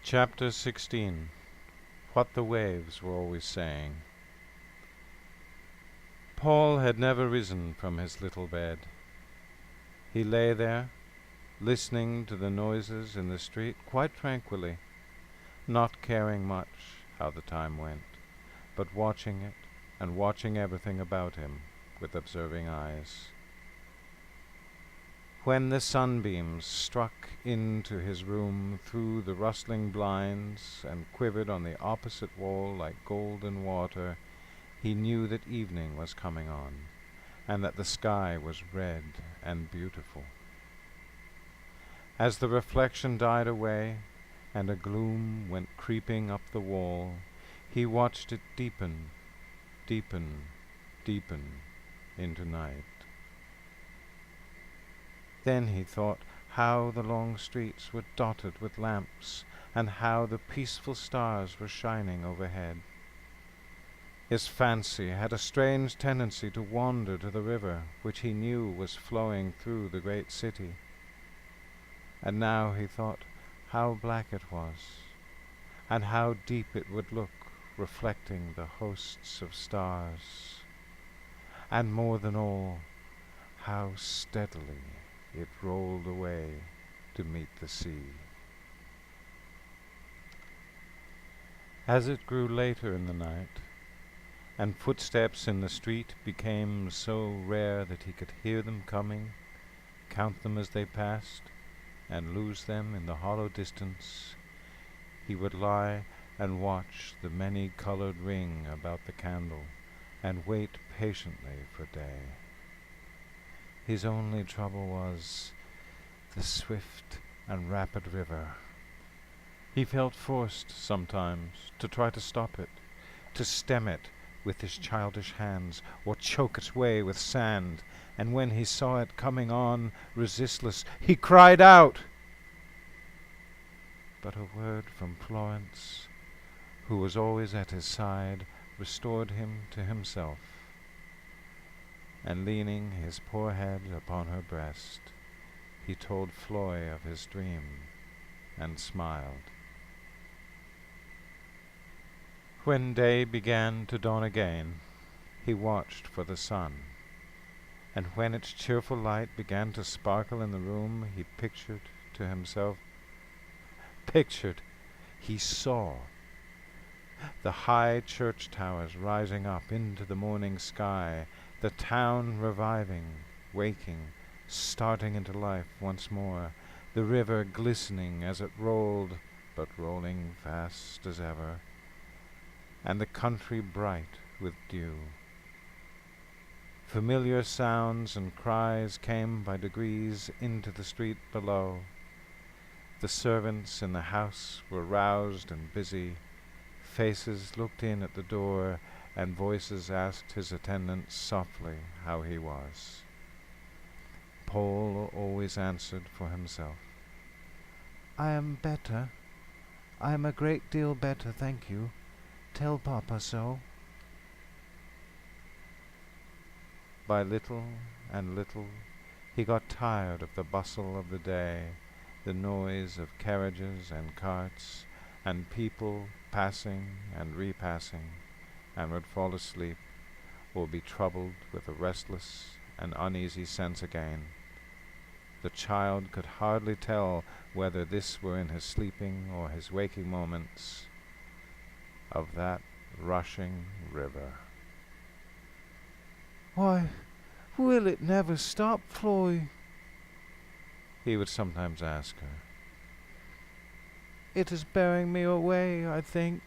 Chapter 16. What the Waves Were Always Saying. Paul had never risen from his little bed. He lay there, listening to the noises in the street quite tranquilly, not caring much how the time went, but watching it and watching everything about him with observing eyes. When the sunbeams struck into his room through the rustling blinds and quivered on the opposite wall like golden water, he knew that evening was coming on, and that the sky was red and beautiful. As the reflection died away, and a gloom went creeping up the wall, he watched it deepen, deepen, deepen into night. Then he thought how the long streets were dotted with lamps, and how the peaceful stars were shining overhead. His fancy had a strange tendency to wander to the river, which he knew was flowing through the great city. And now he thought how black it was, and how deep it would look, reflecting the hosts of stars. And more than all, how steadily it rolled away to meet the sea. As it grew later in the night, and footsteps in the street became so rare that he could hear them coming, count them as they passed, and lose them in the hollow distance, he would lie and watch the many-colored ring about the candle, and wait patiently for day. His only trouble was the swift and rapid river. He felt forced sometimes to try to stop it, to stem it with his childish hands, or choke its way with sand, and when he saw it coming on, resistless, he cried out. But a word from Florence, who was always at his side, restored him to himself, and leaning his poor head upon her breast, he told Floy of his dream, and smiled. When day began to dawn again, he watched for the sun, and when its cheerful light began to sparkle in the room, he he saw the high church towers rising up into the morning sky, the town reviving, waking, starting into life once more, the river glistening as it rolled, but rolling fast as ever, and the country bright with dew. Familiar sounds and cries came by degrees into the street below. The servants in the house were roused and busy. Faces looked in at the door, and voices asked his attendants softly how he was. Paul always answered for himself. "I am better. I am a great deal better, thank you. Tell Papa so." By little and little he got tired of the bustle of the day, the noise of carriages and carts, and people passing and repassing, and would fall asleep, or be troubled with a restless and uneasy sense again. The child could hardly tell whether this were in his sleeping or his waking moments, of that rushing river. "Why, will it never stop, Floy?" he would sometimes ask her. "It is bearing me away, I think."